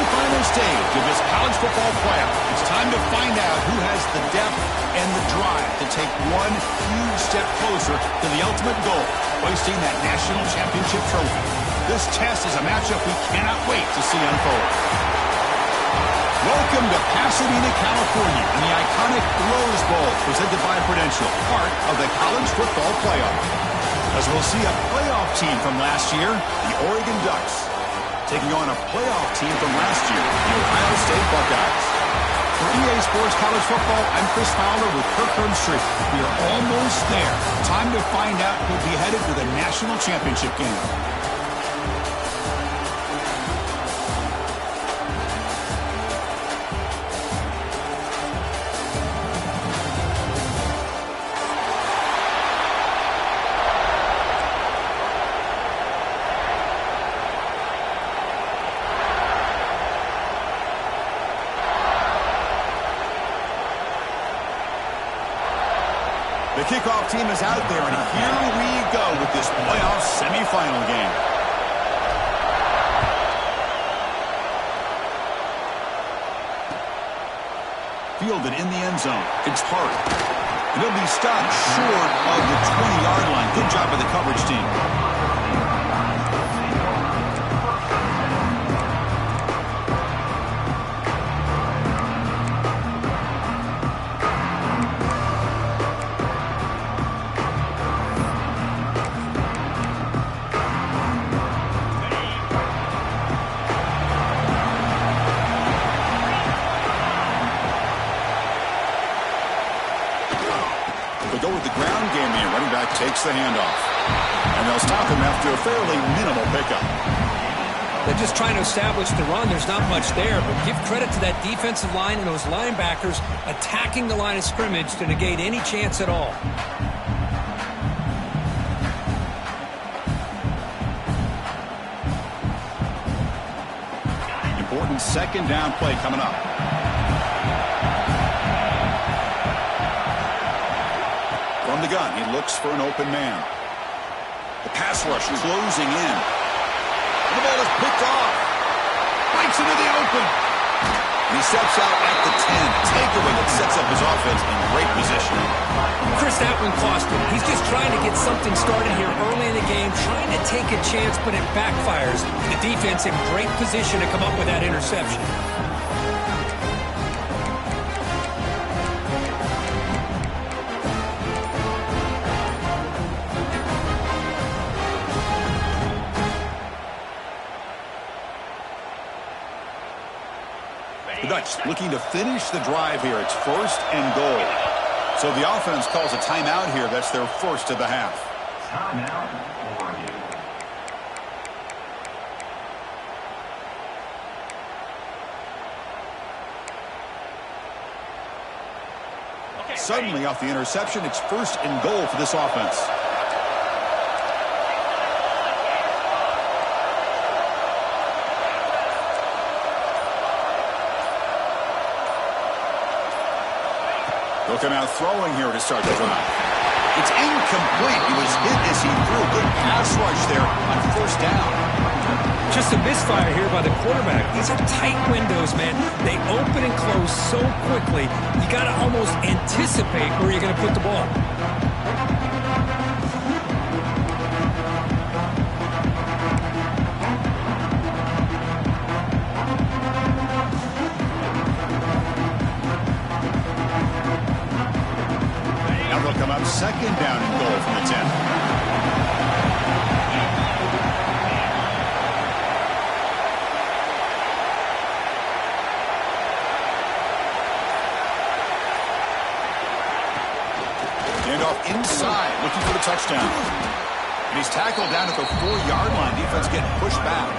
semifinal stage of this college football playoff. It's time to find out who has the depth and the drive to take one huge step closer to the ultimate goal, hoisting that national championship trophy. This test is a matchup we cannot wait to see unfold. Welcome to Pasadena, California, and the iconic Rose Bowl, presented by Prudential, part of the college football playoff. As we'll see a playoff team from last year, the Oregon Ducks, taking on a playoff team from last year, the Ohio State Buckeyes. For EA Sports College Football, I'm Chris Fowler with Kirk Herbstreit. We are almost there. Time to find out who'll be headed to the national championship game. The kickoff team is out there, and here we go with this playoff semifinal game. Fielded in the end zone. It's Hart. And he'll be stopped short of the 20-yard line. Good job by the coverage team. Go with the ground game here. Running back takes the handoff. And they'll stop him after a fairly minimal pickup. They're just trying to establish the run. There's not much there, but give credit to that defensive line and those linebackers attacking the line of scrimmage to negate any chance at all. Important second down play coming up. From the gun, he looks for an open man. The pass rush closing in. And the ball is picked off. Breaks into the open. And he steps out at the 10. A takeaway that sets up his offense in great position. Chris, that one cost him. He's just trying to get something started here early in the game, trying to take a chance, but it backfires. The defense in great position to come up with that interception. The Ducks looking to finish the drive here. It's 1st and goal. So the offense calls a timeout here. That's their first of the half. Timeout, Oregon. Suddenly off the interception, it's 1st and goal for this offense. They'll come out throwing here to start the drive. It's incomplete. He was hit as he threw a good pass rush there on 1st down. Just a misfire here by the quarterback. These are tight windows, man. They open and close so quickly. You got to almost anticipate where you're going to put the ball. Come up 2nd down and goal from the 10. Handoff inside, looking for the touchdown. And he's tackled down at the 4-yard line. Defense getting pushed back.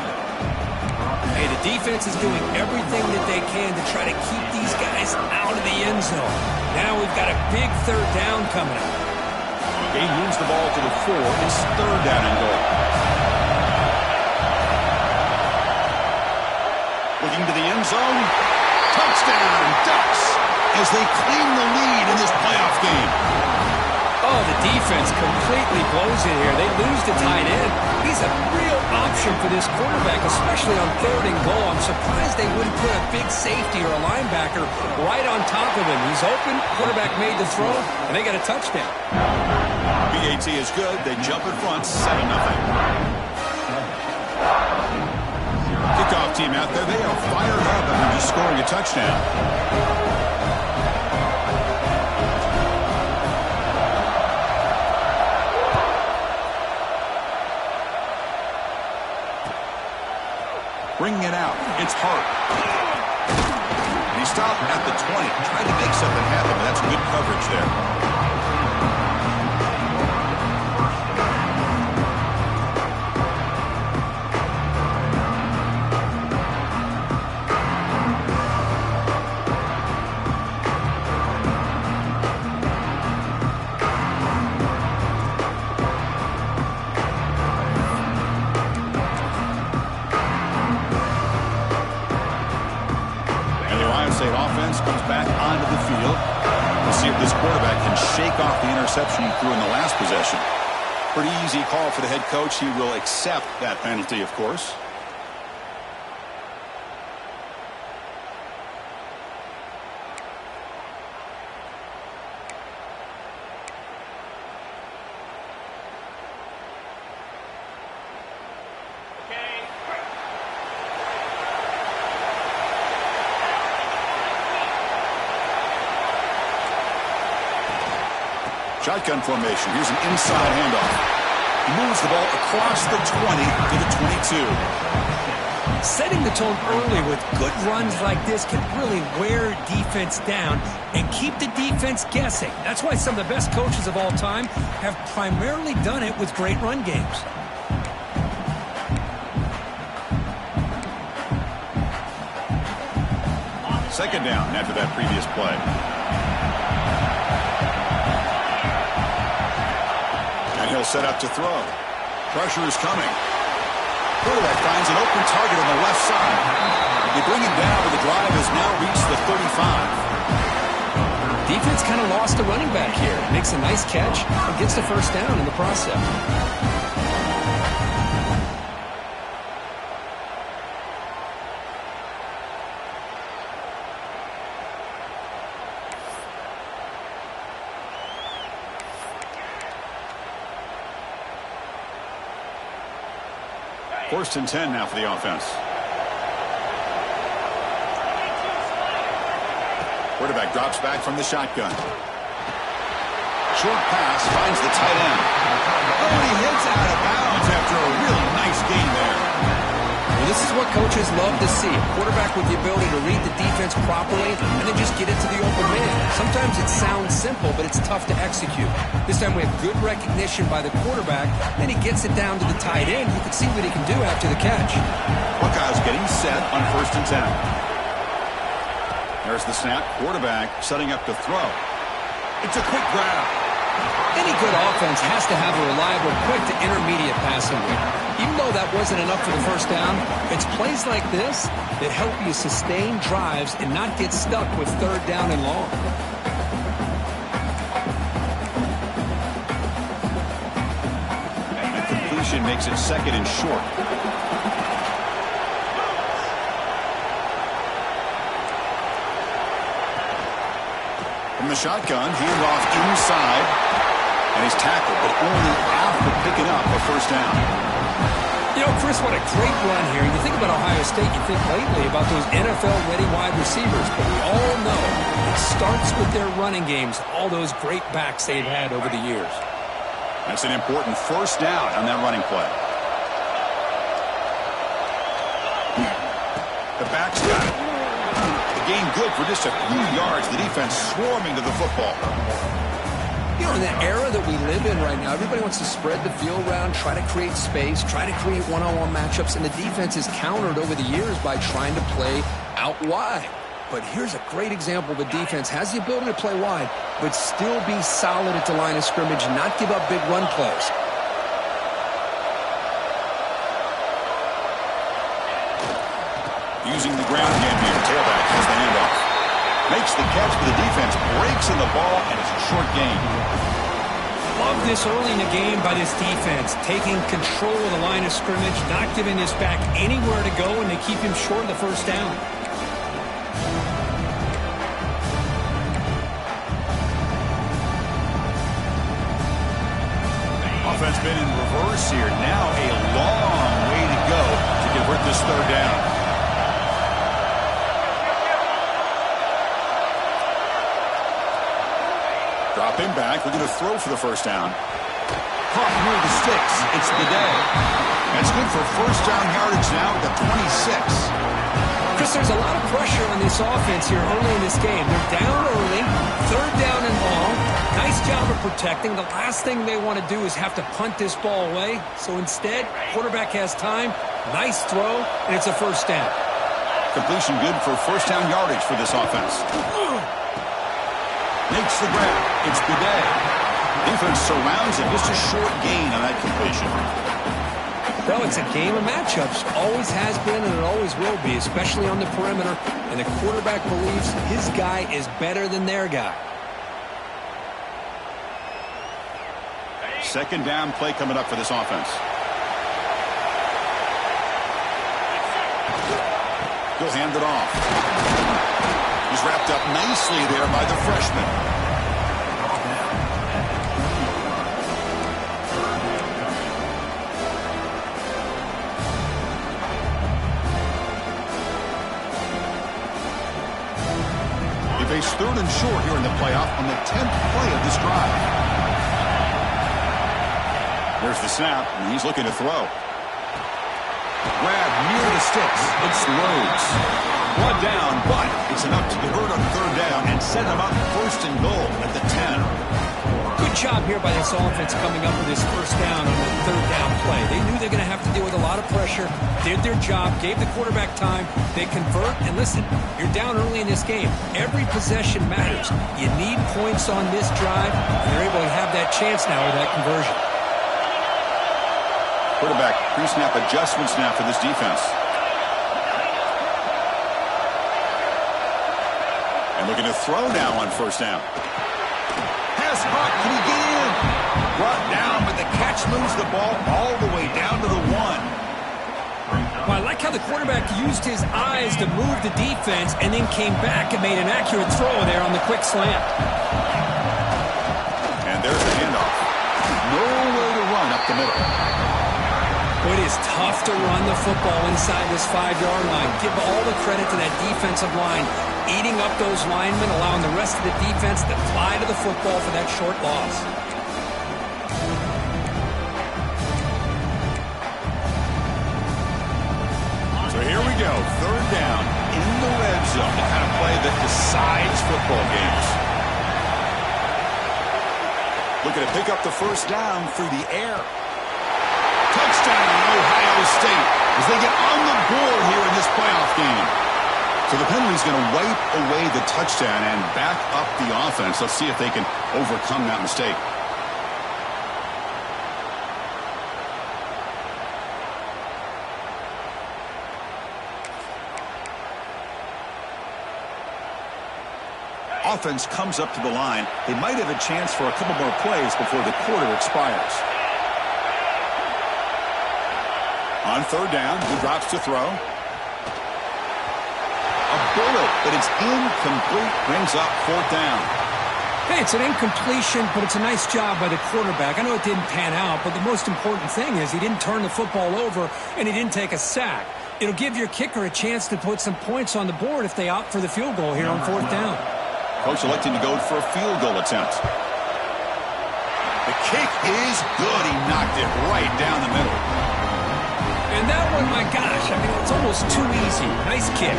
Hey, the defense is doing everything that they can to try to keep these guys out of the end zone. Now we've got a big 3rd down coming up. He moves the ball to the 4. It's 3rd down and goal. Looking to the end zone. Touchdown, Ducks, as they claim the lead in this playoff game. Oh, the defense completely blows it here. They lose the tight end. He's a real option for this quarterback, especially on 3rd and goal. I'm surprised they wouldn't put a big safety or a linebacker right on top of him. He's open, quarterback made the throw, and they got a touchdown. BAT is good. They jump in front, 7-0. Kickoff team out there. They are fired up after just scoring a touchdown. Bringing it out. It's Hart. He stopped at the 20. Tried to make something happen, but that's good coverage there. Offense comes back onto the field. We'll see if this quarterback can shake off the interception he threw in the last possession. Pretty easy call for the head coach. He will accept that penalty, of course. Shotgun formation. Here's an inside handoff. He moves the ball across the 20 to the 22. Setting the tone early with good runs like this can really wear defense down and keep the defense guessing. That's why some of the best coaches of all time have primarily done it with great run games. Second down after that previous play. He'll set up to throw. Pressure is coming. Quarterback finds an open target on the left side. They bring him down, but the drive has now reached the 35. Defense kind of lost a running back here. Makes a nice catch and gets the first down in the process. First and 10 now for the offense. Quarterback drops back from the shotgun. Short pass finds the tight end. Oh, he hits out of bounds after a really nice gain there. Well, this is what coaches love to see. A quarterback with the ability to read the defense properly and then just get it to the open man. Sometimes it sounds simple, but it's tough to execute. This time we have good recognition by the quarterback. Then he gets it down to the tight end. You can see what he can do after the catch. Buckeyes getting set on first and 10. There's the snap. Quarterback setting up to throw. It's a quick grab. Any good offense has to have a reliable, quick to intermediate passing game. Even though that wasn't enough for the first down, it's plays like this that help you sustain drives and not get stuck with third down and long. And completion makes it second and short. From the shotgun, handoff inside, and he's tackled, but only after picking up a first down. You know, Chris, what a great run here. You think about Ohio State, you think lately about those NFL-ready wide receivers, but we all know it starts with their running games, all those great backs they've had over the years. That's an important first down on that running play. The back's got it. The gain good for just a few yards. The defense swarming to the football. You know, in the era that we live in right now, everybody wants to spread the field around, try to create space, try to create one-on-one matchups, and the defense is countered over the years by trying to play out wide. But here's a great example of a defense has the ability to play wide, but still be solid at the line of scrimmage, not give up big run plays. Using the ground game here. Tailback has the handoff. Makes the catch, but the defense breaks in the ball, and it's a short gain. Love this early in the game by this defense, taking control of the line of scrimmage, not giving this back anywhere to go, and they keep him short of the first down. Offense been in reverse here. Now a long way to go to convert this third down. Dropping back, looking to throw for the first down. Caught near the sticks. It's the day. That's good for first down yardage now at the 26. Chris, there's a lot of pressure on this offense here early in this game. They're down early, third down and long. Nice job of protecting. The last thing they want to do is have to punt this ball away. So instead, quarterback has time. Nice throw, and it's a first down. Completion good for first down yardage for this offense. Makes the grab. It's Bidet. Defense surrounds him. Just a short gain on that completion. Well, it's a game of matchups. Always has been, and it always will be, especially on the perimeter. And the quarterback believes his guy is better than their guy. Second down play coming up for this offense. He'll hand it off. He's wrapped up nicely there by the freshman. They face third and short here in the playoff on the 10th play of this drive. There's the snap, and he's looking to throw. Grab near the sticks. It's Rhodes. One down, but it's enough to convert on third down and set him up first and goal at the 10. Good job here by this offense coming up with this first down on the third down play. They knew they're going to have to deal with a lot of pressure, did their job, gave the quarterback time. They convert, and listen, you're down early in this game. Every possession matters. You need points on this drive, and they're able to have that chance now with that conversion. Quarterback pre-snap adjustments now for this defense. And looking to throw now on first down. Pass caught. Can he get in? Brought down, but the catch moves the ball all the way down to the 1. Well, I like how the quarterback used his eyes to move the defense and then came back and made an accurate throw there on the quick slant. And there's the handoff. No way to run up the middle. It is tough to run the football inside this 5-yard line. Give all the credit to that defensive line, eating up those linemen, allowing the rest of the defense to fly to the football for that short loss. So here we go, third down in the red zone, the kind of play that decides football games. Looking to pick up the first down through the air. Touchdown, Ohio State, as they get on the board here in this playoff game. So the penalty's going to wipe away the touchdown and back up the offense. Let's see if they can overcome that mistake. Offense comes up to the line. They might have a chance for a couple more plays before the quarter expires. On third down, he drops to throw. A bullet, but it's incomplete. Brings up fourth down. Hey, it's an incompletion, but it's a nice job by the quarterback. I know it didn't pan out, but the most important thing is he didn't turn the football over and he didn't take a sack. It'll give your kicker a chance to put some points on the board if they opt for the field goal here on fourth down. Coach electing to go for a field goal attempt. The kick is good. He knocked it right down the middle. And that one, my gosh, I mean, it's almost too easy. Nice kick.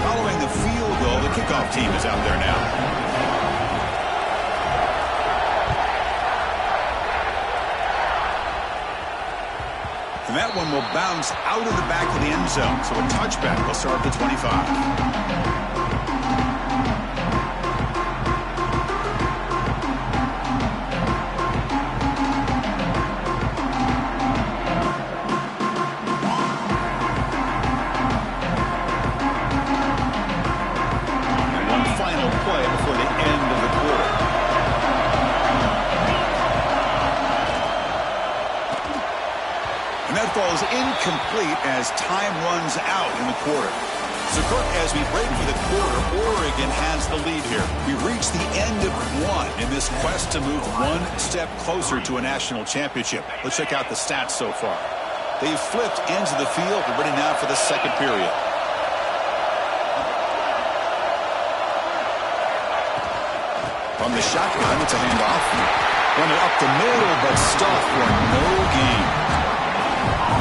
Following the field goal, the kickoff team is out there now. And that one will bounce out of the back of the end zone. So a touchback will start at the 25. incomplete as time runs out in the quarter. So, Kirk, as we break for the quarter, Oregon has the lead here. We reach the end of one in this quest to move one step closer to a national championship. Let's check out the stats so far. They've flipped ends of the field and ready now for the second period. From the shotgun, it's a handoff. Run it up the middle, but stuffed for no gain.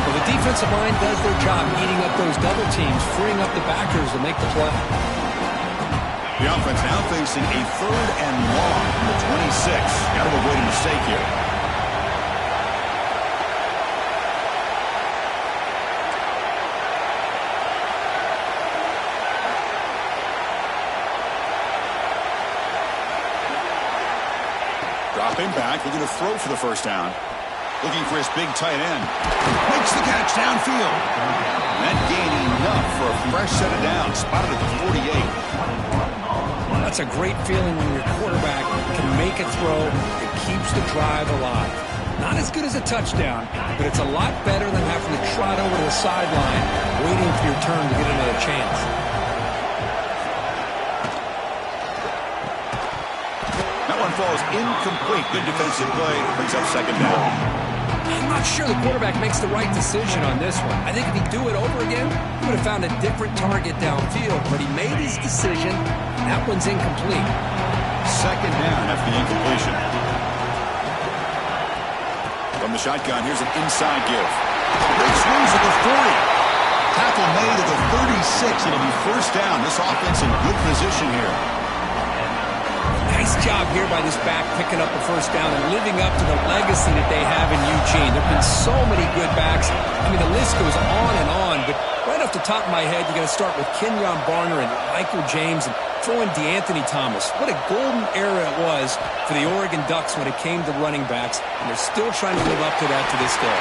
Well, the defensive line does their job eating up those double teams, freeing up the backers to make the play. The offense now facing a 3rd and long from the 26. Got to avoid a mistake here. Dropping back, looking to throw for the first down. Looking for his big tight end. Makes the catch downfield. That gain enough for a fresh set of downs. Spotted at the 48. That's a great feeling when your quarterback can make a throw that keeps the drive alive. Not as good as a touchdown, but it's a lot better than having to trot over to the sideline, waiting for your turn to get another chance. That one falls incomplete. Good defensive play. Brings up second down. I'm not sure the quarterback makes the right decision on this one. I think if he'd do it over again, he would have found a different target downfield, but he made his decision. That one's incomplete. Second down after the incompletion. From the shotgun, here's an inside give. Big swings at the 40. Tackle made at the 36. It'll be first down. This offense in good position here. Nice job here by this back picking up the first down and living up to the legacy that they have in Eugene. There have been so many good backs. I mean, the list goes on, but right off the top of my head, you got to start with Kenyon Barner and Michael James and throw in DeAnthony Thomas. What a golden era it was for the Oregon Ducks when it came to running backs, and they're still trying to live up to that to this day.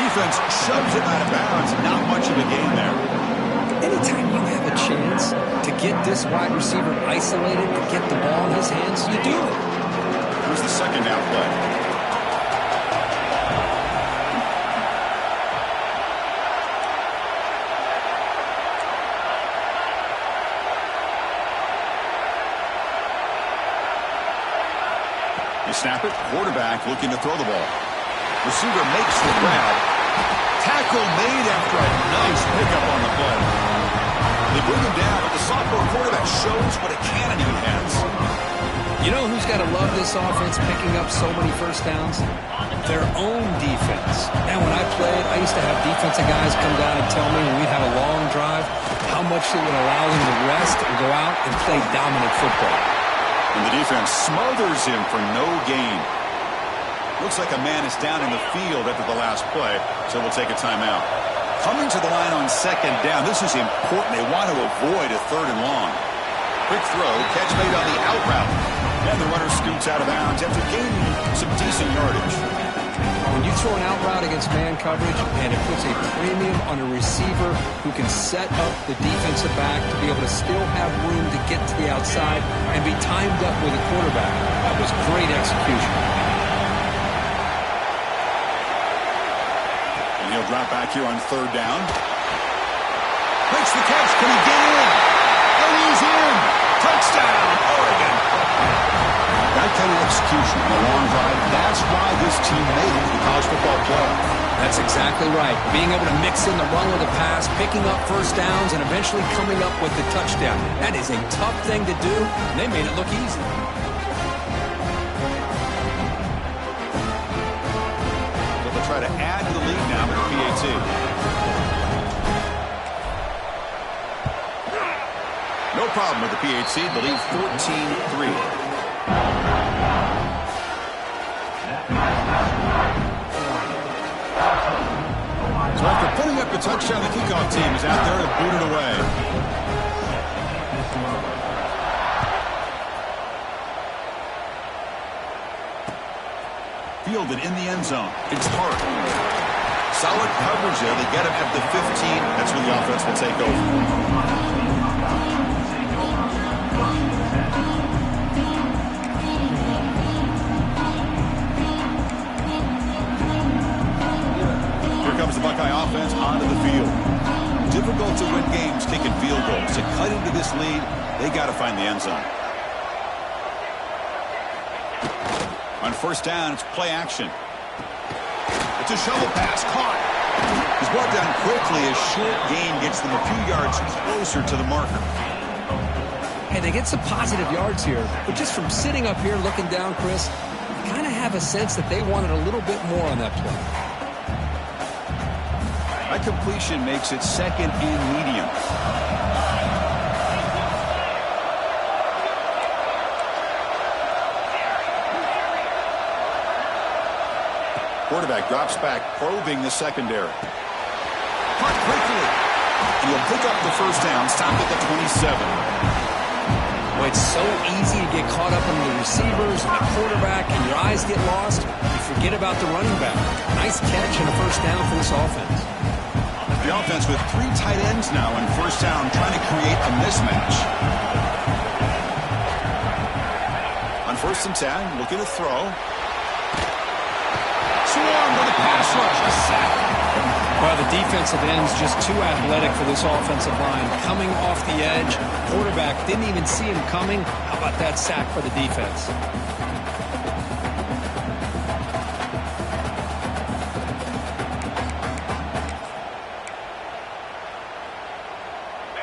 Defense shoves him out of bounds. Not much of a gain there. Anytime you have a chance to get this wide receiver isolated, to get the ball in his hands, you do it. Here's the second down play. You snap it, quarterback looking to throw the ball. Receiver makes the grab. Tackle made after a nice pickup on the play. They bring him down, but the sophomore quarterback shows what a cannon he has. You know who's got to love this offense picking up so many first downs? Their own defense. And when I played, I used to have defensive guys come down and tell me when we'd have a long drive how much it would allow them to rest and go out and play dominant football. And the defense smothers him for no gain. Looks like a man is down in the field after the last play, so we'll take a timeout. Coming to the line on second down, this is important. They want to avoid a 3rd and long. Quick throw, catch made on the out route. And the runner scoots out of bounds after gaining some decent yardage. When you throw an out route against man coverage, and it puts a premium on a receiver who can set up the defensive back to be able to still have room to get to the outside and be timed up with a quarterback. That was great execution. And he'll drop back here on 3rd down. Makes the catch. Can he get in? And he's in. Touchdown, Oregon. That kind of execution on a long drive, that's why this team made it to the college football playoff. That's exactly right. Being able to mix in the run with the pass, picking up first downs, and eventually coming up with the touchdown. That is a tough thing to do, and they made it look easy. They'll try to add to the lead now with the PAT. No problem with the PAT. The lead 14-3. So after putting up the touchdown, the kickoff team is out there to boot it away. Fielded in the end zone. It's Hart. Solid coverage there. They get him at the 15. That's when the offense will take over. comes the Buckeye offense onto the field. Difficult to win games kicking field goals. To cut into this lead, they got to find the end zone. On first down, it's play action. It's a shovel pass, caught. He's brought down quickly. A short gain gets them a few yards closer to the marker. Hey, they get some positive yards here, but just from sitting up here looking down, Chris, you kind of have a sense that they wanted a little bit more on that play. That completion makes it second and medium. Quarterback drops back, probing the secondary. Caught quickly. And he'll pick up the first down, stop at the 27. Well, it's so easy to get caught up in the receivers and the quarterback, and your eyes get lost. You forget about the running back. Nice catch and a first down for this offense. The offense with 3 tight ends now on first down, trying to create a mismatch. On first and 10, looking to throw. Swarm with a pass rush, a sack. Well, the defensive end's just too athletic for this offensive line. Coming off the edge, quarterback didn't even see him coming. How about that sack for the defense?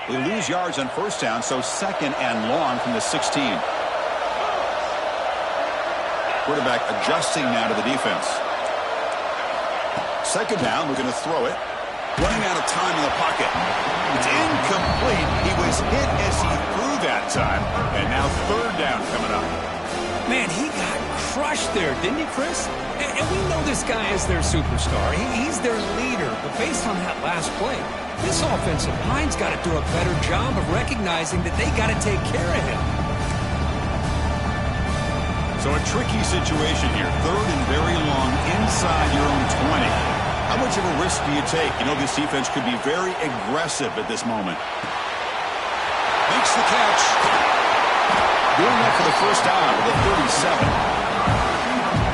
They lose yards on first down, so second and long from the 16. Quarterback adjusting now to the defense. Second down, we're going to throw it. Running out of time in the pocket. It's incomplete. He was hit as he threw that time. And now third down coming up. Man, he got crushed there, didn't he, Chris? And we know this guy is their superstar. He's their leader. But based on that last play, this offensive line's got to do a better job of recognizing that they got to take care of him. So a tricky situation here. Third and very long inside your own 20. How much of a risk do you take? You know this defense could be very aggressive at this moment. Makes the catch. Doing that for the first down with a 37.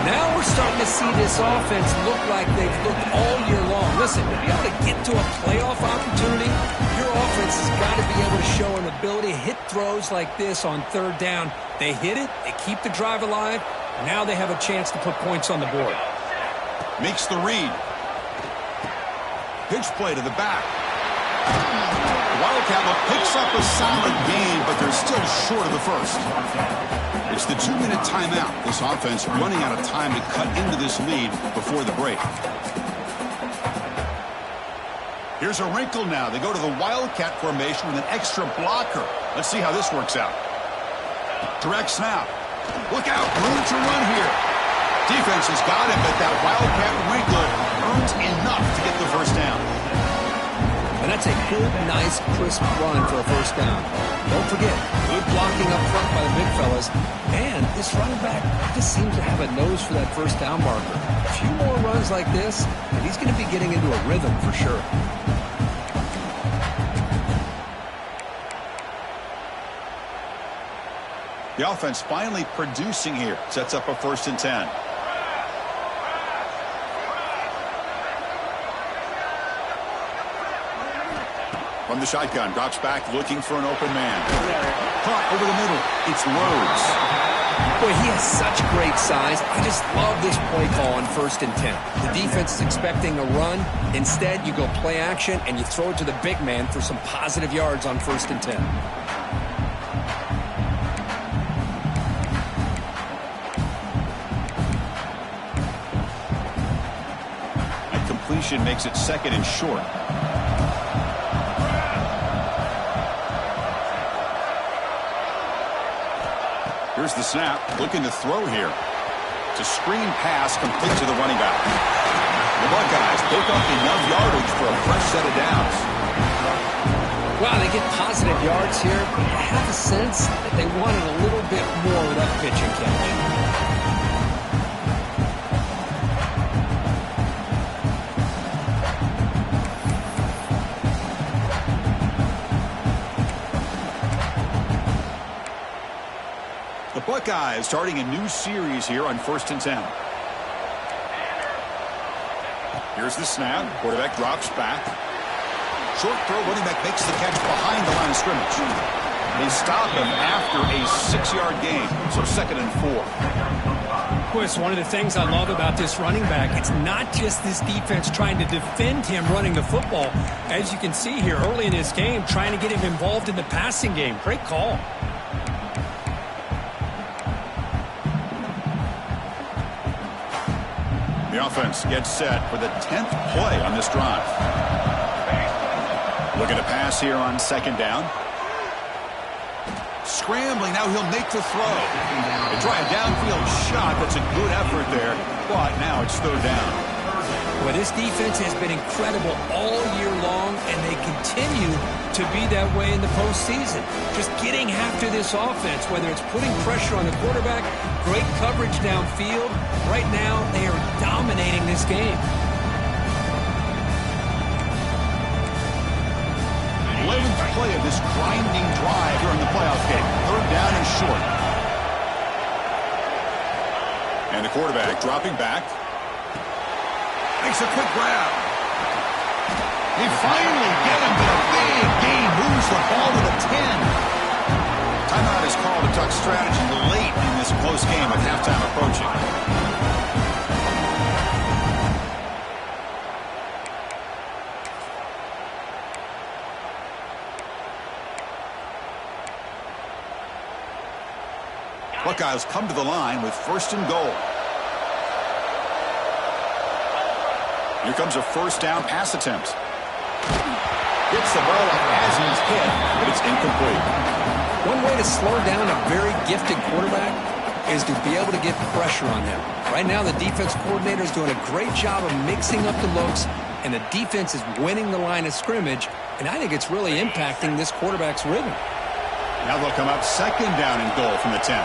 Now we're starting to see this offense look like they've looked all year long. Listen, to be able to get to a playoff opportunity, your offense has got to be able to show an ability to hit throws like this on third down. They hit it, they keep the drive alive. Now they have a chance to put points on the board. Makes the read. Pitch play to the back. Wildcat picks up a solid gain, but they're still short of the first. It's the 2-minute timeout. This offense running out of time to cut into this lead before the break. Here's a wrinkle now. They go to the Wildcat formation with an extra blocker. Let's see how this works out. Direct snap. Look out. Room to run here. Defense has got him, but that Wildcat wrinkle earns enough to get the first down. And that's a good, nice, crisp run for a first down. Don't forget, good blocking up front by the big fellas. And this running back just seems to have a nose for that first down marker. A few more runs like this, and he's going to be getting into a rhythm for sure. The offense finally producing here. Sets up a first and 10. From the shotgun, drops back, looking for an open man. Caught over the middle. It's Rhodes. Boy, he has such great size. I just love this play call on first and 10. The defense is expecting a run. Instead, you go play action, and you throw it to the big man for some positive yards on first and 10. That completion makes it second and short. Here's the snap, looking to throw here. It's a screen pass complete to the running back. The Buckeyes pick up enough yardage for a fresh set of downs. Wow, they get positive yards here, but I have a sense that they wanted a little bit more with that pitch and catch. Buckeyes starting a new series here on first and 10. Here's the snap. Quarterback drops back. Short throw. Running back makes the catch behind the line of scrimmage. They stop him after a 6-yard gain. So 2nd and 4. Chris, one of the things I love about this running back, it's not just this defense trying to defend him running the football. As you can see here early in this game, trying to get him involved in the passing game. Great call. The offense gets set for the 10th play on this drive. Looking to pass here on 2nd down. Scrambling, now he'll make the throw. They try a downfield shot. That's a good effort there, but now it's 3rd down. Well, this defense has been incredible all year long, and they continue to be that way in the postseason. Just getting after this offense, whether it's putting pressure on the quarterback, great coverage downfield. Right now, they are dominating this game. 11th play of this grinding drive during the playoff game. 3rd down and short. And the quarterback dropping back. Makes a quick grab. They finally get him to a big gain. Moves the ball to the 10. Timeout is called to Duck strategy late in this close game with halftime approaching. Buckeyes come to the line with 1st and goal. Here comes a 1st down pass attempt. Gets the ball up as he's hit, but it's incomplete. One way to slow down a very gifted quarterback is to be able to get pressure on them. Right now, the defense coordinator is doing a great job of mixing up the looks, and the defense is winning the line of scrimmage, and I think it's really impacting this quarterback's rhythm. Now they'll come up 2nd down and goal from the 10.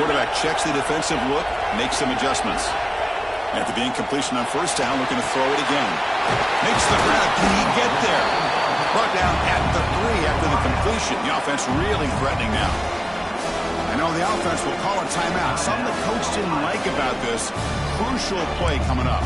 Quarterback checks the defensive look, makes some adjustments. After the incompletion on 1st down, looking to throw it again. Makes the grab. Can he get there? Brought down at the 3 after the completion. The offense really threatening now. I know the offense will call a timeout. Something the coach didn't like about this. Crucial play coming up.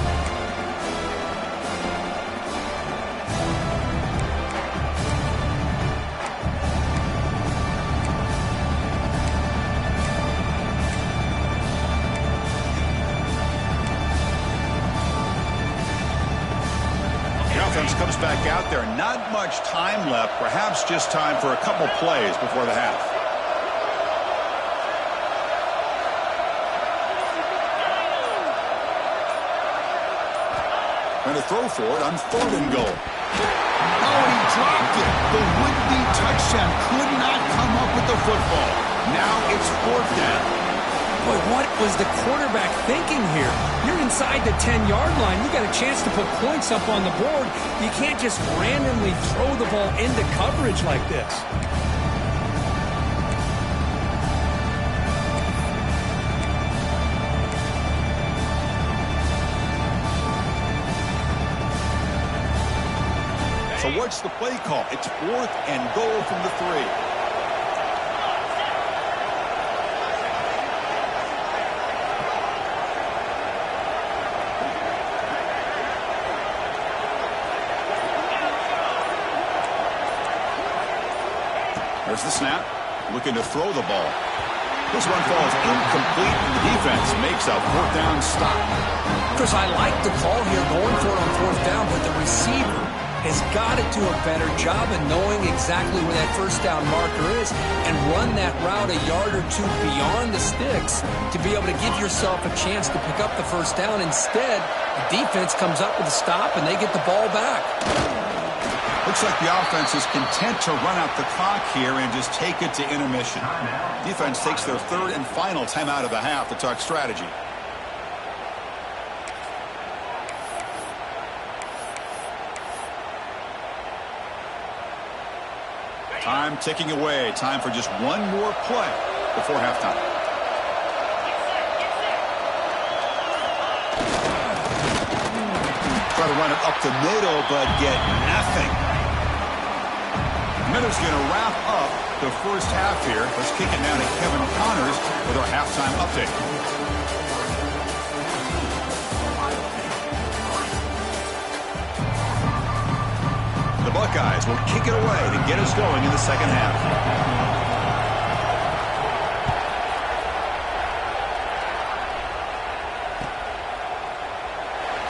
Comes back out there. Not much time left. Perhaps just time for a couple plays before the half. And a throw for it on 3rd and goal. Oh, he dropped it. The would-be touchdown could not come up with the football. Now it's 4th down. Boy, what was the quarterback thinking here? You're inside the 10-yard line. You got a chance to put points up on the board. You can't just randomly throw the ball into coverage like this. So what's the play call? It's 4th and goal from the 3. There's the snap. Looking to throw the ball. This one falls incomplete, and the defense makes a 4th down stop. Chris, I like the call here going for it on 4th down, but the receiver has got to do a better job of knowing exactly where that 1st down marker is and run that route a yard or 2 beyond the sticks to be able to give yourself a chance to pick up the 1st down. Instead, the defense comes up with a stop, and they get the ball back. Looks like the offense is content to run out the clock here and just take it to intermission. Defense takes their 3rd and final timeout of the half to talk strategy. Time ticking away. Time for just one more play before halftime. Try to run it up the middle, but get nothing. That is going to wrap up the first half here. Let's kick it down to Kevin Connors with our halftime update. The Buckeyes will kick it away to get us going in the second half.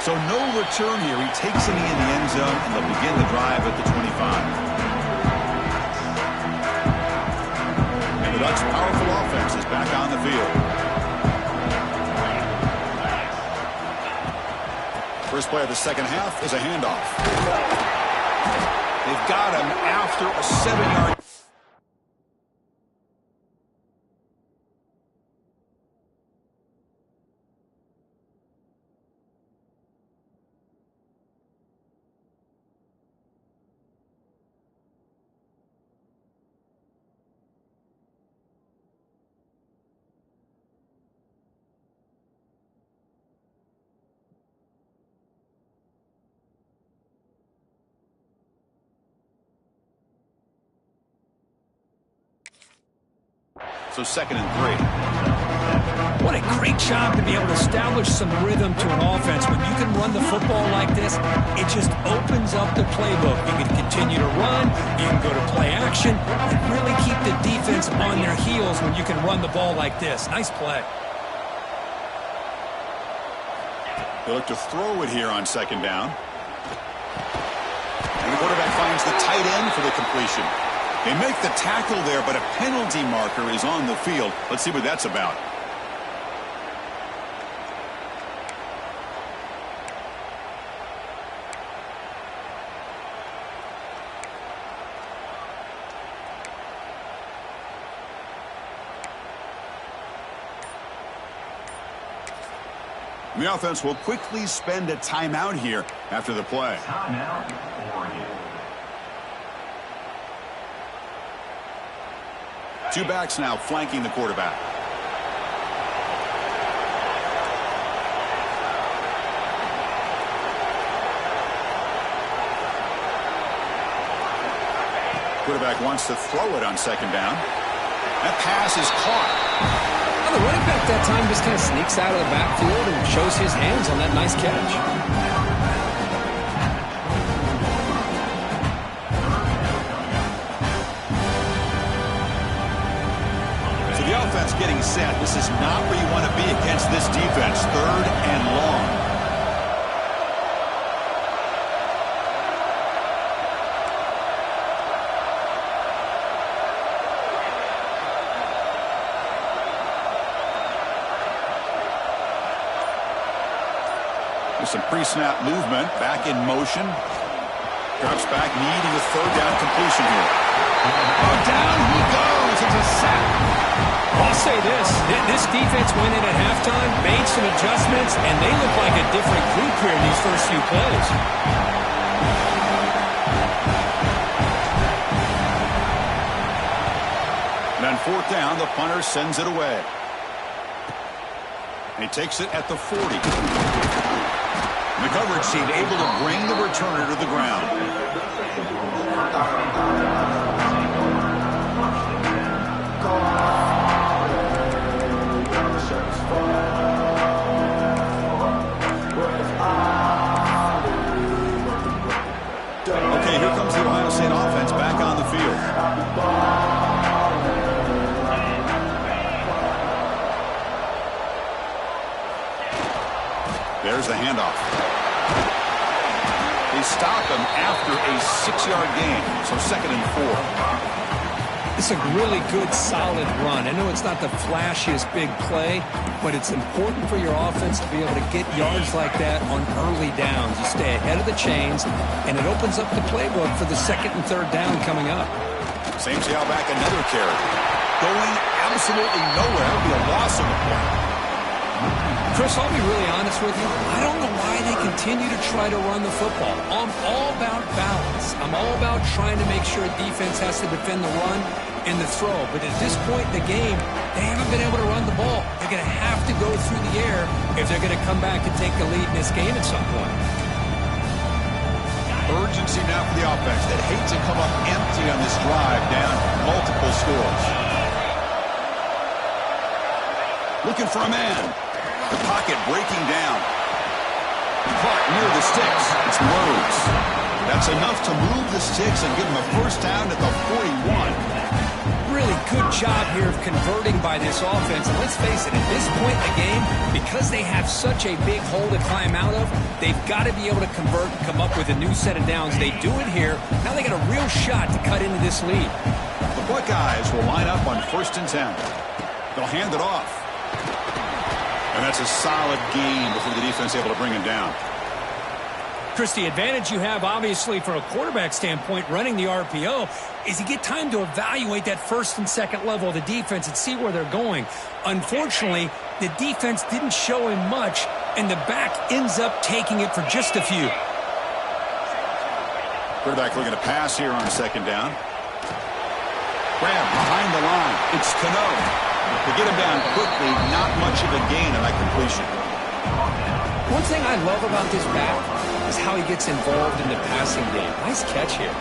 So no return here. He takes it in the end zone, and they'll begin the drive at the 25. And the Ducks' powerful offense is back on the field. First play of the second half is a handoff. They've got him after a 7-yard. So 2nd and 3. What a great job to be able to establish some rhythm to an offense. When you can run the football like this, it just opens up the playbook. You can continue to run, you can go to play action, and really keep the defense on their heels when you can run the ball like this. Nice play. They look to throw it here on 2nd down. And the quarterback finds the tight end for the completion. They make the tackle there, but a penalty marker is on the field. Let's see what that's about. The offense will quickly spend a timeout here after the play. Timeout, Oregon. 2 backs now flanking the quarterback. Quarterback wants to throw it on 2nd down. That pass is caught. Well, the running back that time just kind of sneaks out of the backfield and shows his hands on that nice catch. Offense getting set. This is not where you want to be against this defense. 3rd and long. With some pre-snap movement, back in motion. Drops back, needing a 3rd down completion here. Oh, down he goes. It's a sack. I'll say this defense went in at halftime, made some adjustments, and they look like a different group here in these first few plays. And on 4th down, the punter sends it away. And he takes it at the 40. And the coverage team able to bring the returner to the ground. Okay, here comes the Ohio State offense back on the field. There's the handoff. They stop him after a 6-yard gain, so 2nd and 4. It's a really good, solid run. I know it's not the flashiest big play, but it's important for your offense to be able to get yards like that on early downs. You stay ahead of the chains, and it opens up the playbook for the 2nd and 3rd down coming up. Same Seattle back, another carry. Going absolutely nowhere. It'll be a loss of the play. Chris, I'll be really honest with you. I don't know why they continue to try to run the football. I'm all about balance. I'm all about trying to make sure a defense has to defend the run and the throw. But at this point in the game, they haven't been able to run the ball. They're going to have to go through the air if they're going to come back and take the lead in this game at some point. Urgency now for the offense that hate to come up empty on this drive, down multiple scores. Looking for a man. The pocket breaking down. Caught near the sticks. It's Rhodes. That's enough to move the sticks and give him a first down at the 41. Really good job here of converting by this offense. And let's face it, at this point in the game, because they have such a big hole to climb out of, they've got to be able to convert and come up with a new set of downs. They do it here. Now they got a real shot to cut into this lead. The Buckeyes will line up on 1st and 10. They'll hand it off. And that's a solid gain before the defense able to bring him down. Chris, the advantage you have, obviously, from a quarterback standpoint, running the RPO, is you get time to evaluate that first and second level of the defense and see where they're going. Unfortunately, the defense didn't show him much, and the back ends up taking it for just a few. Quarterback looking to pass here on 2nd down. Grab behind the line. It's Cano. To get him down quickly, not much of a gain on that completion. One thing I love about this back is how he gets involved in the passing game. Nice catch here.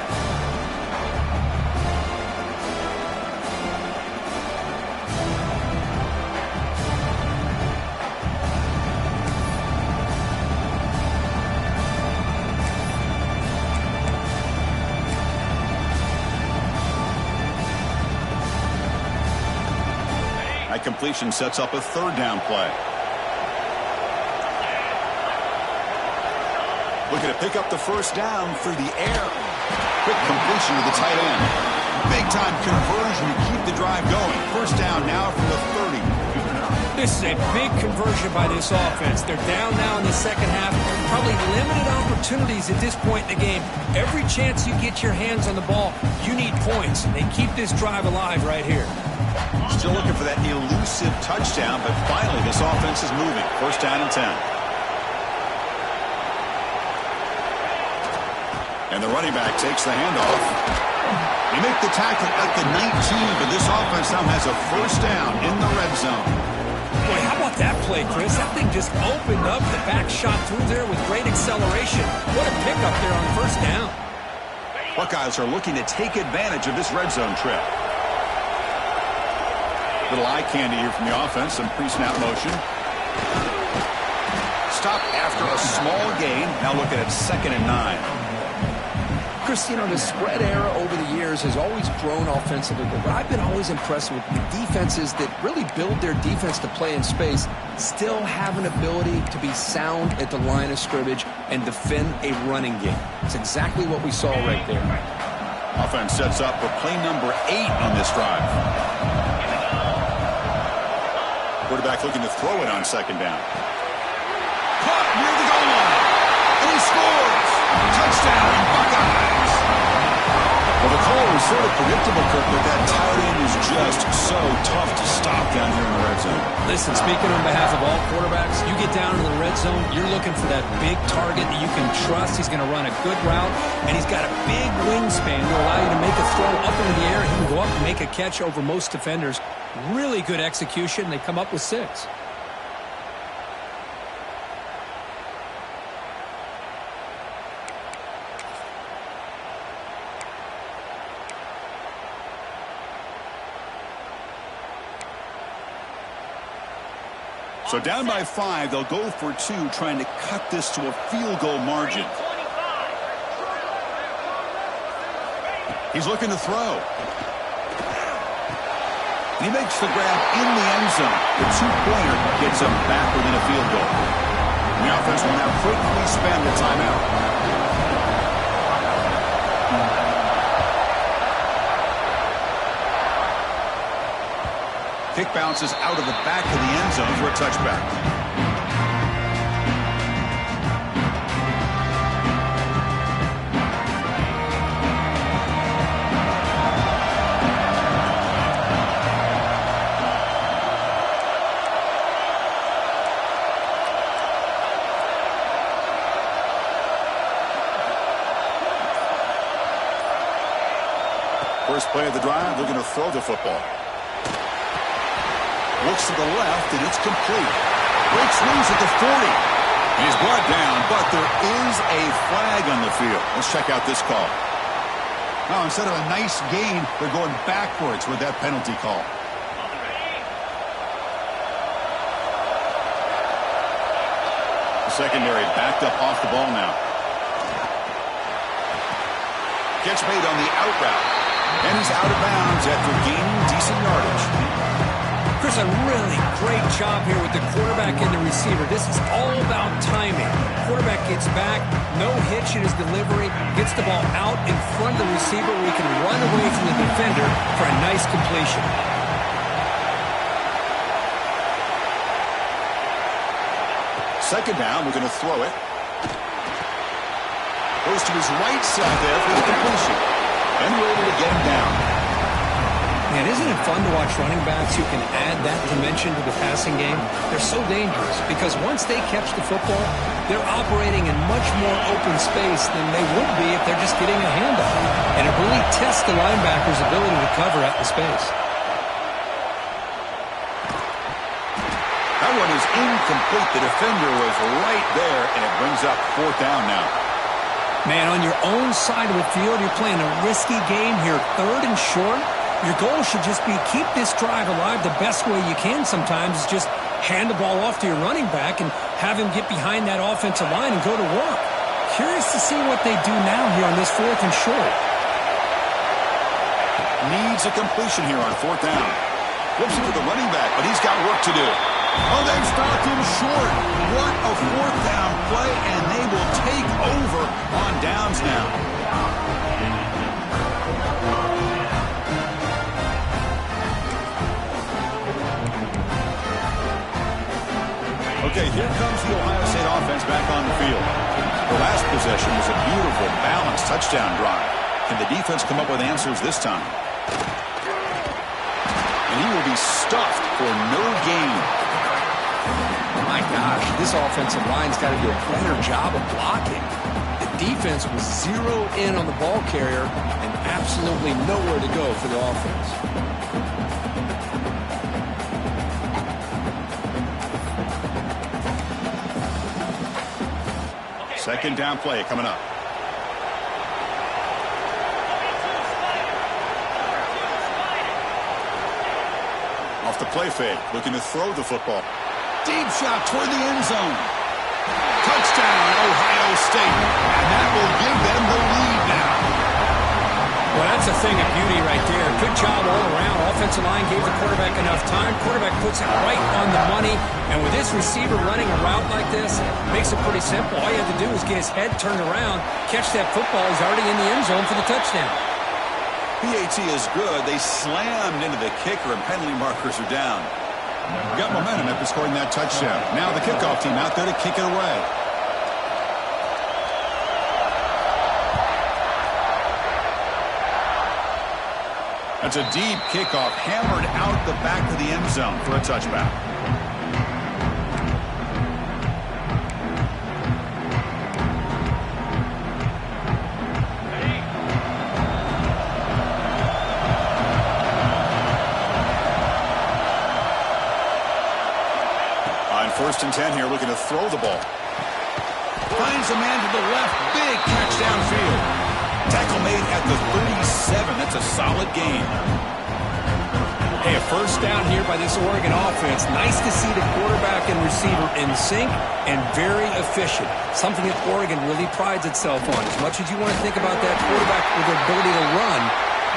That completion sets up a 3rd down play. Looking to pick up the first down through the air. Quick completion to the tight end. Big-time conversion to keep the drive going. First down now from the 30. This is a big conversion by this offense. They're down now in the second half. Probably limited opportunities at this point in the game. Every chance you get your hands on the ball, you need points. They keep this drive alive right here. Still looking for that elusive touchdown, but finally this offense is moving. First down and 10. And the running back takes the handoff. They make the tackle at the 19, but this offense now has a first down in the red zone. Boy, how about that play, Chris? That thing just opened up. The back shot through there with great acceleration. What a pickup there on first down. Buckeyes are looking to take advantage of this red zone trip. Little eye candy here from the offense. Some pre-snap motion. Stop after a small gain. Now looking at 2nd and 9. Chris, you know, the spread era over the years has always grown offensively, but what I've been always impressed with the defenses that really build their defense to play in space still have an ability to be sound at the line of scrimmage and defend a running game. It's exactly what we saw right there. Offense sets up for play number 8 on this drive. Quarterback looking to throw it on 2nd down. Caught near the goal line. And he scores. Touchdown, Buckeyes. Well, the call was sort of predictable, Kirk, but that tight end is just so tough to stop down here in the red zone. Listen, speaking on behalf of all quarterbacks, you get down to the red zone, you're looking for that big target that you can trust. He's going to run a good route, and he's got a big wingspan to allow you to make a throw up into the air. He can go up and make a catch over most defenders. Really good execution. They come up with 6. So down by 5, they'll go for 2, trying to cut this to a field goal margin. He's looking to throw. He makes the grab in the end zone. The 2-pointer gets him back within a field goal. The offense will now quickly spend the timeout. Kick bounces out of the back of the end zone for a touchback. First play of the drive, looking to throw the football. Looks to the left, and it's complete. Breaks loose at the 40. And he's brought down, but there is a flag on the field. Let's check out this call. Now, instead of a nice gain, they're going backwards with that penalty call. The secondary backed up off the ball now. Catch made on the out route. And he's out of bounds after gaining decent yardage. Chris, a really great job here with the quarterback and the receiver. This is all about timing. Quarterback gets back, no hitch in his delivery, gets the ball out in front of the receiver where he can run away from the defender for a nice completion. Second down, we're going to throw it. Goes to his right side there for the completion. And we're able to get him down. Man, isn't it fun to watch running backs who can add that dimension to the passing game? They're so dangerous because once they catch the football, they're operating in much more open space than they would be if they're just getting a handoff. And it really tests the linebacker's ability to cover out the space. That one is incomplete. The defender was right there, and it brings up fourth down now. Man, on your own side of the field, you're playing a risky game here, third and short. Your goal should just be keep this drive alive the best way you can sometimes is just hand the ball off to your running back and have him get behind that offensive line and go to work. Curious to see what they do now here on this fourth and short. Needs a completion here on fourth down. Flips it to the running back, but he's got work to do. Oh, they stopped him short. What a fourth down play, and they will take over on downs now. Okay, here comes the Ohio State offense back on the field. The last possession was a beautiful, balanced touchdown drive. Can the defense come up with answers this time? And he will be stuffed for no gain. My gosh, this offensive line's got to do a better job of blocking. The defense was zero in on the ball carrier and absolutely nowhere to go for the offense. Second down play coming up. Off the play fake, looking to throw the football. Deep shot toward the end zone. Touchdown, Ohio State. And that will give them the lead now. Well, that's a thing of beauty right there. Good job all around. Offensive line gave the quarterback enough time. Quarterback puts it right on the money. And with this receiver running a route like this, makes it pretty simple. All you have to do is get his head turned around, catch that football. He's already in the end zone for the touchdown. PAT is good. They slammed into the kicker, and penalty markers are down. Got momentum after scoring that touchdown. Now the kickoff team out there to kick it away. That's a deep kickoff, hammered out the back of the end zone for a touchback. On 1st and 10 here, looking to throw the ball. Finds a man to the left. Big catch downfield. Tackle made at the 37. That's a solid gain. Hey, a first down here by this Oregon offense. Nice to see the quarterback and receiver in sync and very efficient. Something that Oregon really prides itself on. As much as you want to think about that quarterback with their ability to run,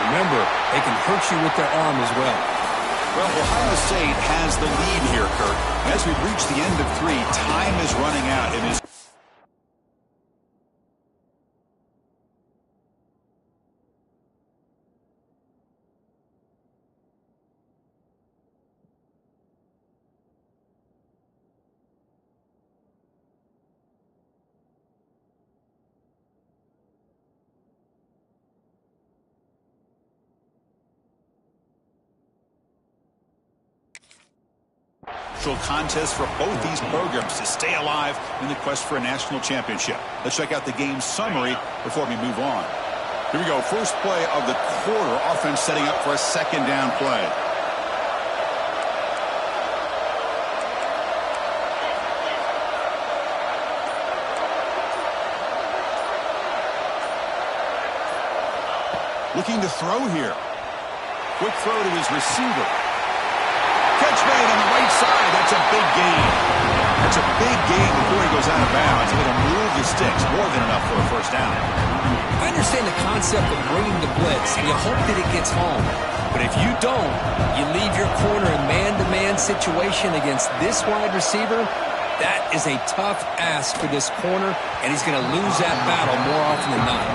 remember, they can hurt you with their arm as well. Well, Ohio State has the lead here, Kirk. As we reach the end of 3, time is running out. It is contest for both these programs to stay alive in the quest for a national championship. Let's check out the game summary before we move on. Here we go. First play of the quarter. Offense setting up for a second down play. Looking to throw here. Quick throw to his receiver. Catch made on the right side. That's a big gain. That's a big gain before he goes out of bounds. It'll move the sticks. More than enough for a first down. I understand the concept of bringing the blitz, and you hope that it gets home. But if you don't, you leave your corner in man-to-man situation against this wide receiver. That is a tough ask for this corner, and he's going to lose that battle more often than not.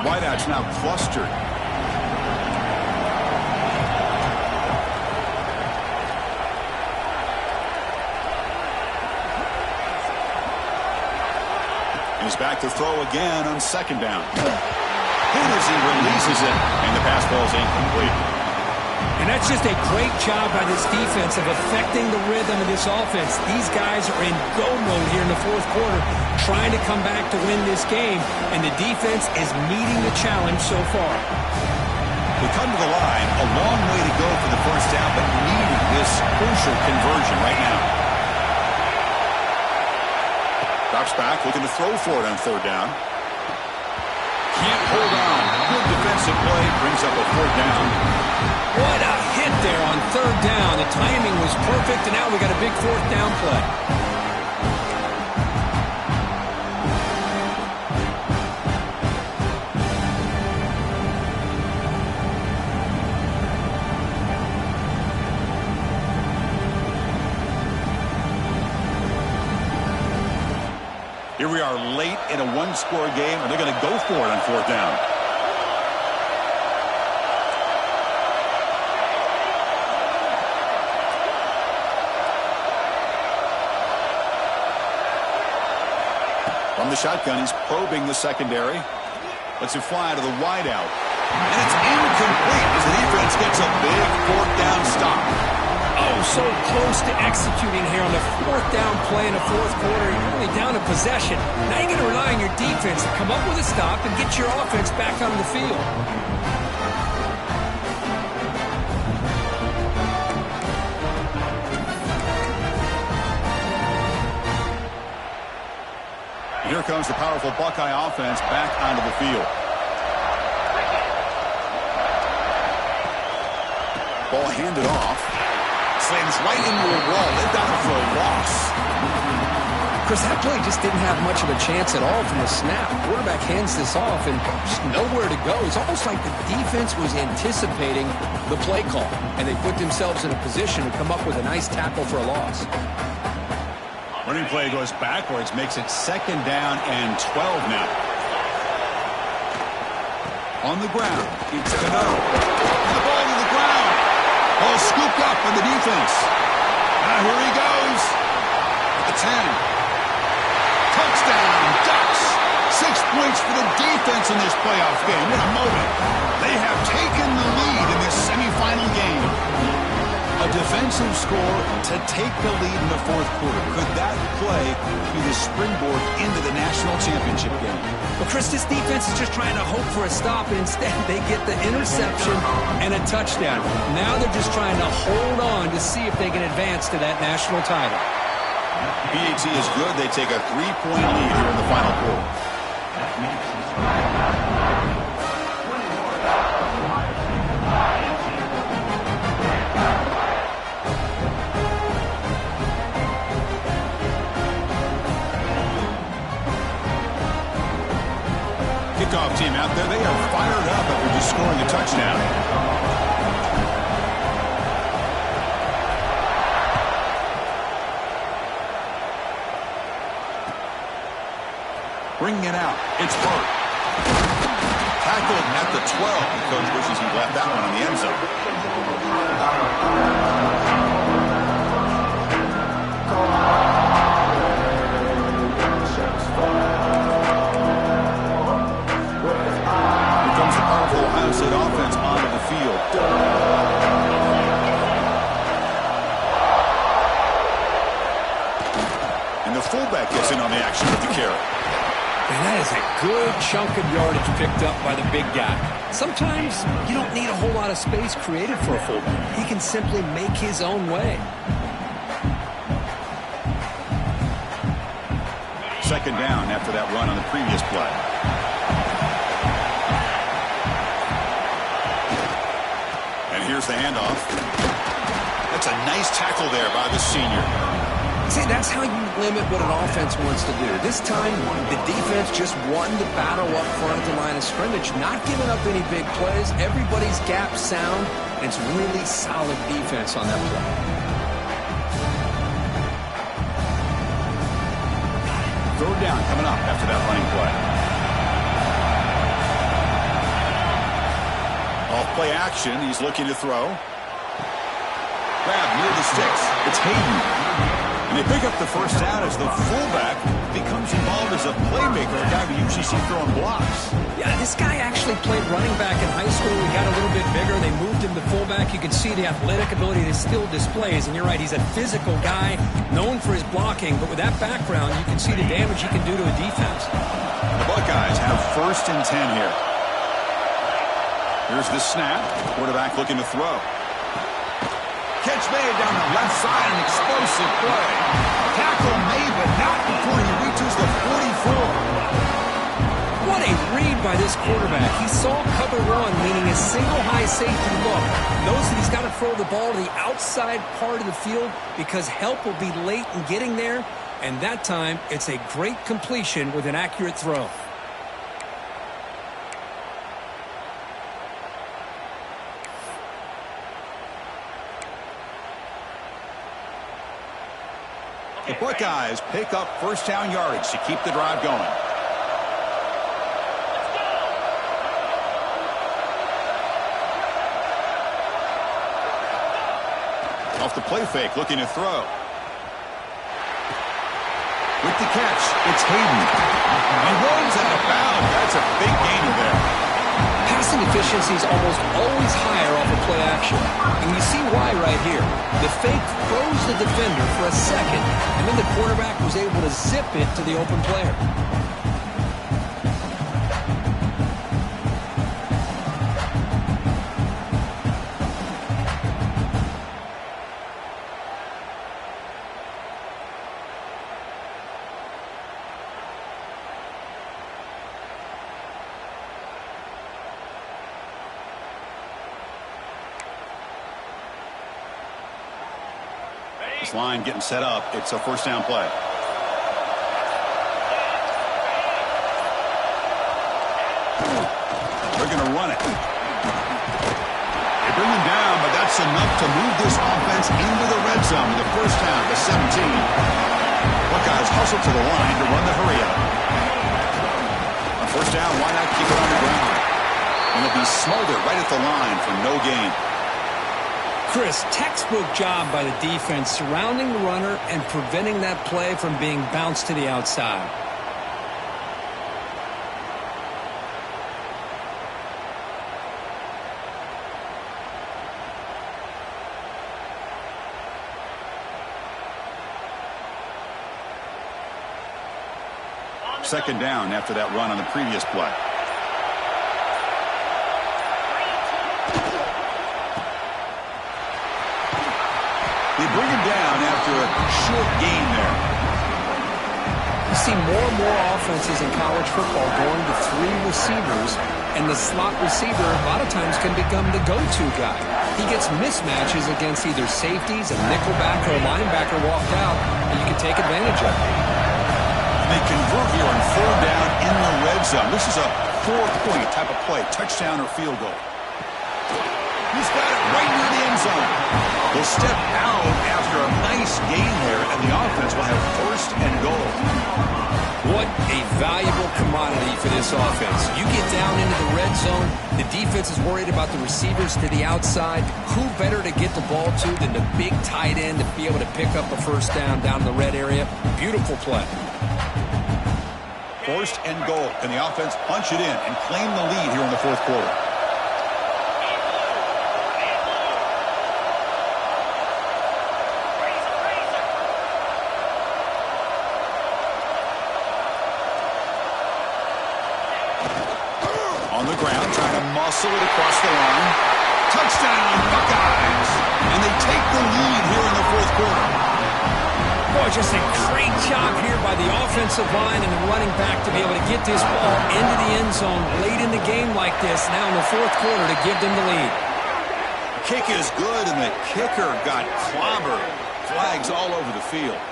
Wideouts now clustered. He's back to throw again on second down. Hootersy releases it, and the pass ball is incomplete. And that's just a great job by this defense of affecting the rhythm of this offense. These guys are in go mode here in the fourth quarter, trying to come back to win this game, and the defense is meeting the challenge so far. We come to the line, a long way to go for the first down, but needing this crucial conversion right now. Drops back, looking to throw for it on third down. Can't hold on. Good defensive play, brings up a fourth down. What a hit there on third down. The timing was perfect, and now we got a big fourth down play. Here we are late in a one-score game, and they're going to go for it on fourth down. From the shotgun, he's probing the secondary. Lets it fly to the wideout. And it's incomplete as the defense gets a big fourth down stop. Oh, so close to executing here on the fourth down play in the fourth quarter. You're only down a possession. Now you're going to rely on your defense to come up with a stop and get your offense back on the field. Here comes the powerful Buckeye offense back onto the field. Ball handed off. Slams right into a wall. They've got it for a loss. Chris, that play just didn't have much of a chance at all from the snap. Quarterback hands this off and just nowhere to go. It's almost like the defense was anticipating the play call, and they put themselves in a position to come up with a nice tackle for a loss. Running play goes backwards, makes it second down and 12 now. On the ground, it's Cano. And the ball to the ground. Ball scooped up by the defense. Now here he goes. At the 10. Touchdown, Ducks. 6 points for the defense in this playoff game. What a moment. They have taken the lead in this semifinal game. A defensive score to take the lead in the fourth quarter. Could that play be the springboard into the national championship game? Well, Chris, this defense is just trying to hope for a stop, and instead they get the interception and a touchdown. Now they're just trying to hold on to see if they can advance to that national title. PAT is good. They take a 3-point lead here in the final quarter. Kickoff team out there. They are fired up after just scoring a touchdown. Bringing it out. It's Burt. Tackled at the 12. Coach wishes he left that one in the end Ohio State offense onto the field. And the fullback gets in on the action with the carry. And that is a good chunk of yardage picked up by the big guy. Sometimes you don't need a whole lot of space created for a fullback. He can simply make his own way. Second down after that run on the previous play. And here's the handoff. That's a nice tackle there by the senior. See, that's how you limit what an offense wants to do. This time, the defense just wanting to battle up front at the line of scrimmage, not giving up any big plays. Everybody's gap sound, and it's really solid defense on that play. Third down coming up after that running play. Off play action, he's looking to throw. Grab near the sticks. It's Hayden. And they pick up the first down as the fullback becomes involved as a playmaker, a guy we usually see throwing blocks. Yeah, this guy actually played running back in high school. He got a little bit bigger. They moved him to fullback. You can see the athletic ability that still displays. And you're right, he's a physical guy, known for his blocking. But with that background, you can see the damage he can do to a defense. The Buckeyes have 1st and 10 here. Here's the snap. Quarterback looking to throw. Catch made down the left side, an explosive play. Tackle made, but not before he reaches the 44. What a read by this quarterback. He saw cover one, meaning a single high safety look. Knows that he's got to throw the ball to the outside part of the field because help will be late in getting there. And that time, it's a great completion with an accurate throw. The Buckeyes pick up first down yardage to keep the drive going. Off the play fake, looking to throw. With the catch, it's Hayden. He rolls out of bounds. That's a big gainer there. Passing efficiency is almost always higher off of play action. And you see why right here. The fake froze the defender for a second, and then the quarterback was able to zip it to the open player. This line getting set up. It's a first down play. They're going to run it. They bring him down, but that's enough to move this offense into the red zone with the first down to 17. Buckeyes hustle to the line to run the hurry up. On first down, why not keep it on the ground? And it'll be smothered right at the line for no gain. Chris, textbook job by the defense surrounding the runner and preventing that play from being bounced to the outside. Second down after that run on the previous play. They bring him down after a short gain there. You see more and more offenses in college football going to 3 receivers, and the slot receiver a lot of times can become the go-to guy. He gets mismatches against either safeties, a nickelback, or a linebacker walk out, and you can take advantage of it. They convert here on 4th down in the red zone. This is a 4-point type of play, touchdown or field goal. He's got it right near the end zone. He'll step out after a nice gain here, and the offense will have 1st and goal. What a valuable commodity for this offense. You get down into the red zone, the defense is worried about the receivers to the outside. Who better to get the ball to than the big tight end to be able to pick up a first down in the red area? Beautiful play. 1st and goal. Can the offense punch it in and claim the lead here in the 4th quarter? On the ground, trying to muscle it across the line. Touchdown, Buckeyes! And they take the lead here in the fourth quarter. Boy, just a great job here by the offensive line and the running back to be able to get this ball into the end zone late in the game like this, now in the fourth quarter, to give them the lead. Kick is good, and the kicker got clobbered. Flags all over the field.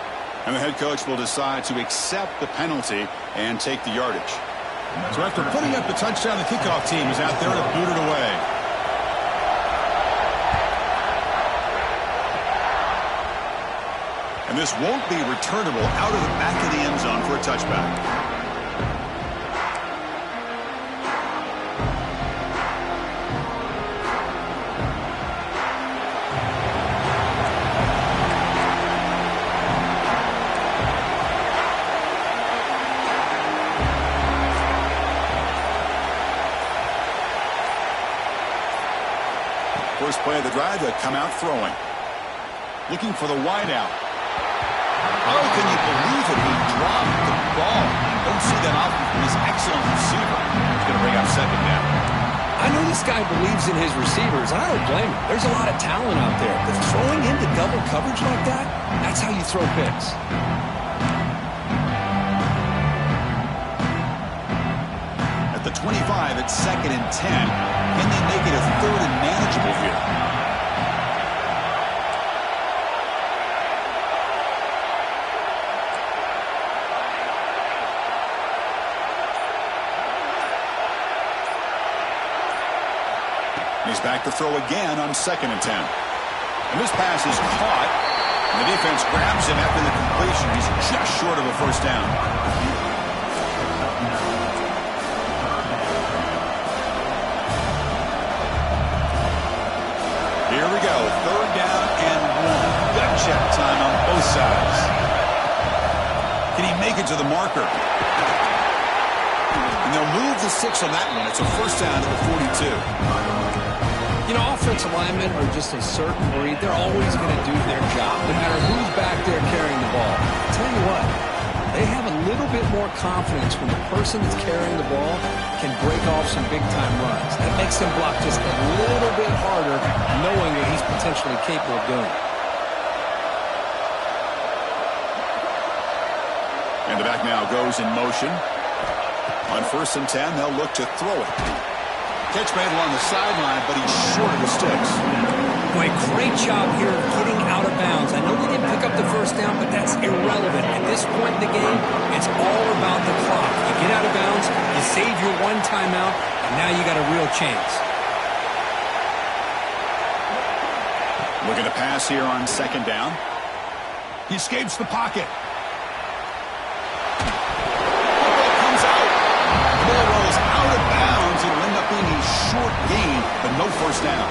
And the head coach will decide to accept the penalty and take the yardage. So after putting up the touchdown, the kickoff team is out there to boot it away. And this won't be returnable out of the back of the end zone for a touchback. First play of the drive, they come out throwing. Looking for the wideout. How can you believe it? He dropped the ball. Don't see that often from this excellent receiver. He's going to bring up second down. I know this guy believes in his receivers, and I don't blame him. There's a lot of talent out there. But throwing into double coverage like that, that's how you throw picks. At the 25, it's 2nd and 10. Can they make it a 3rd and manageable here? He's back to throw again on 2nd and 10. And this pass is caught. And the defense grabs him after the completion. He's just short of a first down. Here we go. 3rd down and 1. Gut check time on both sides. Can he make it to the marker? And they'll move the 6 on that one. It's a first down to the 42. You know, offensive linemen are just a certain breed. They're always going to do their job, no matter who's back there carrying the ball. I'll tell you what, they have a little bit more confidence when the person that's carrying the ball can break off some big-time runs. That makes them block just a little bit harder, knowing what he's potentially capable of doing. And the back now goes in motion. On 1st and 10, they'll look to throw it. Catch made along the sideline, but he's short of the sticks. Boy, great job here of getting out of bounds. I know they didn't pick up the first down, but that's irrelevant. At this point in the game, it's all about the clock. You get out of bounds, you save your one timeout, and now you got a real chance. Looking to pass here on 2nd down. He escapes the pocket. Ball comes out. The ball rolls out of bounds. It'll end up being a short gain, but no first down.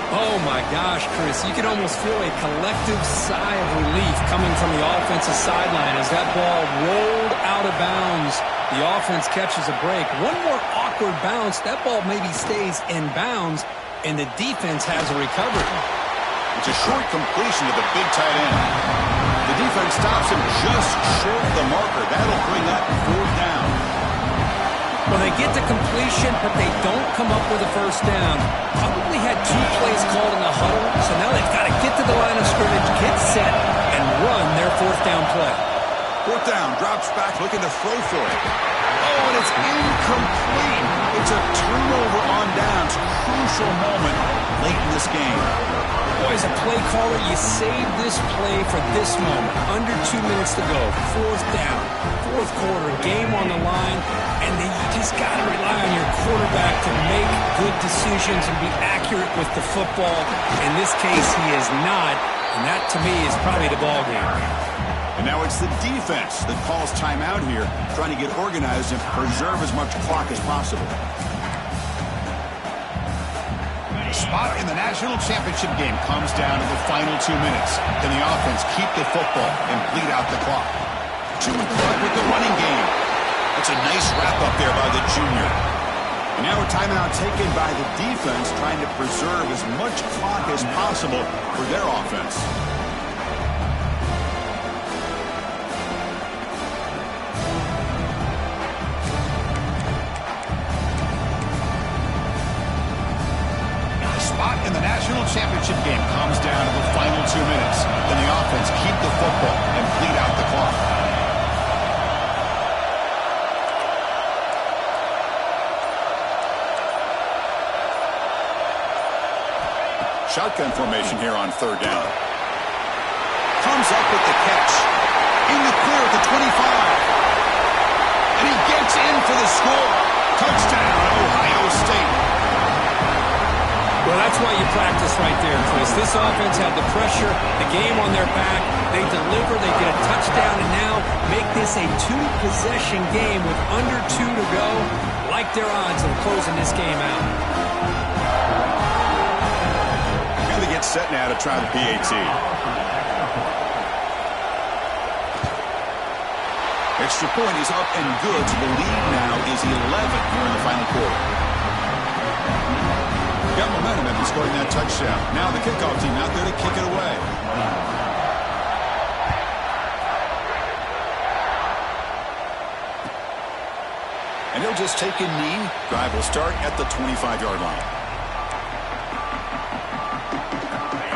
Oh, my gosh, Chris. You can almost feel a collective sigh of relief coming from the offensive sideline as that ball rolled out of bounds. The offense catches a break. One more awkward bounce. That ball maybe stays in bounds, and the defense has a recovery. It's a short completion to the big tight end. The defense stops him just short of the marker. That'll bring up 4th down. Well, they get the completion, but they don't come up with a first down. Probably had 2 plays called in the huddle, so now they've got to get to the line of scrimmage, get set, and run their 4th down play. 4th down, drops back, looking to throw for it. Oh, and it's incomplete. It's a turnover on downs. Crucial moment late in this game. Boy, as a play caller, you save this play for this moment. Under 2 minutes to go. 4th down. 4th quarter. Game on the line. And then you just got to rely on your quarterback to make good decisions and be accurate with the football. In this case, he is not. And that, to me, is probably the ball game. And now it's the defense that calls timeout here, trying to get organized and preserve as much clock as possible. Spot in the national championship game comes down to the final 2 minutes. Can the offense keep the football and bleed out the clock? June Clark with the running game. That's a nice wrap-up there by the junior. And now a timeout taken by the defense, trying to preserve as much clock as possible for their offense. championship game comes down to the final 2 minutes. Then the offense keep the football and bleed out the clock. Shotgun formation here on 3rd down. Comes up with the catch. In the clear at the 25. And he gets in for the score. Touchdown, Ohio State. Well, that's why you practice right there, Chris. This offense had the pressure, the game on their back. They deliver, they get a touchdown, and now make this a 2-possession game with under 2 to go. Like their odds of closing this game out. And they get set now to try the PAT. Extra point is up and good. So the lead now is 11 here in the final quarter. Got momentum after scoring that touchdown. Now the kickoff team out there to kick it away. And he'll just take a knee. Drive will start at the 25-yard line.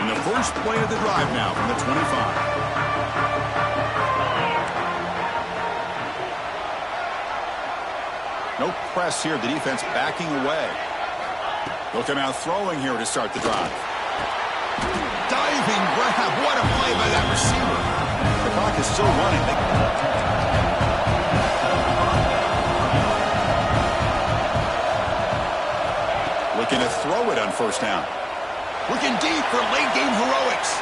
And the first play of the drive now from the 25. No press here. The defense backing away. They'll come out throwing here to start the drive. Diving grab. What a play by that receiver. The clock is still running. Looking to throw it on 1st down. Looking deep for late game heroics.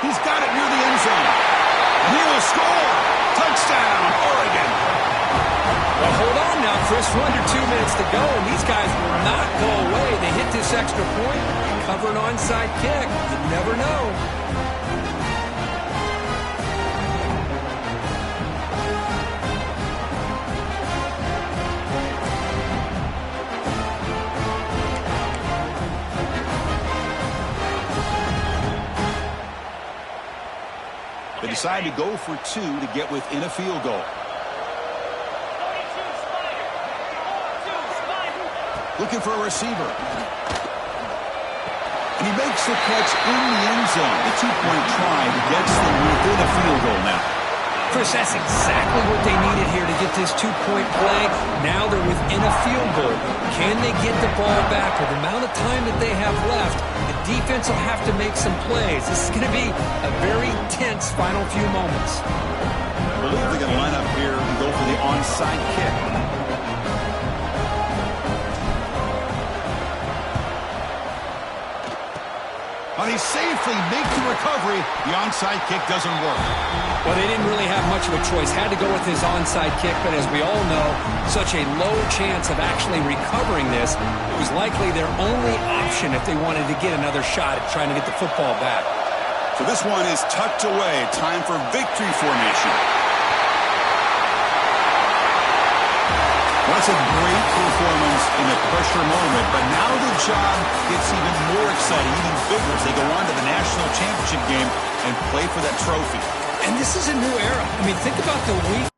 He's got it near the end zone. And he will score. Touchdown, Oregon. Well, hold on now, Chris. We're under 2 minutes to go, and these guys will not go away. They hit this extra point, cover an onside kick. You never know. They decide to go for 2 to get within a field goal. Looking for a receiver. And he makes the catch in the end zone. The 2-point try gets them within a field goal now. Chris, that's exactly what they needed here to get this 2-point play. Now they're within a field goal. Can they get the ball back? With the amount of time that they have left, the defense will have to make some plays. This is going to be a very tense final few moments. I believe they're going to line up here and go for the onside kick. But he safely makes the recovery. The onside kick doesn't work. Well, they didn't really have much of a choice. Had to go with his onside kick, but as we all know, such a low chance of actually recovering this. It was likely their only option if they wanted to get another shot at trying to get the football back. So this one is tucked away. Time for victory formation. That's a great performance in a pressure moment, but now the job gets even more exciting, even bigger as they go on to the national championship game and play for that trophy. And this is a new era. I mean, think about the week.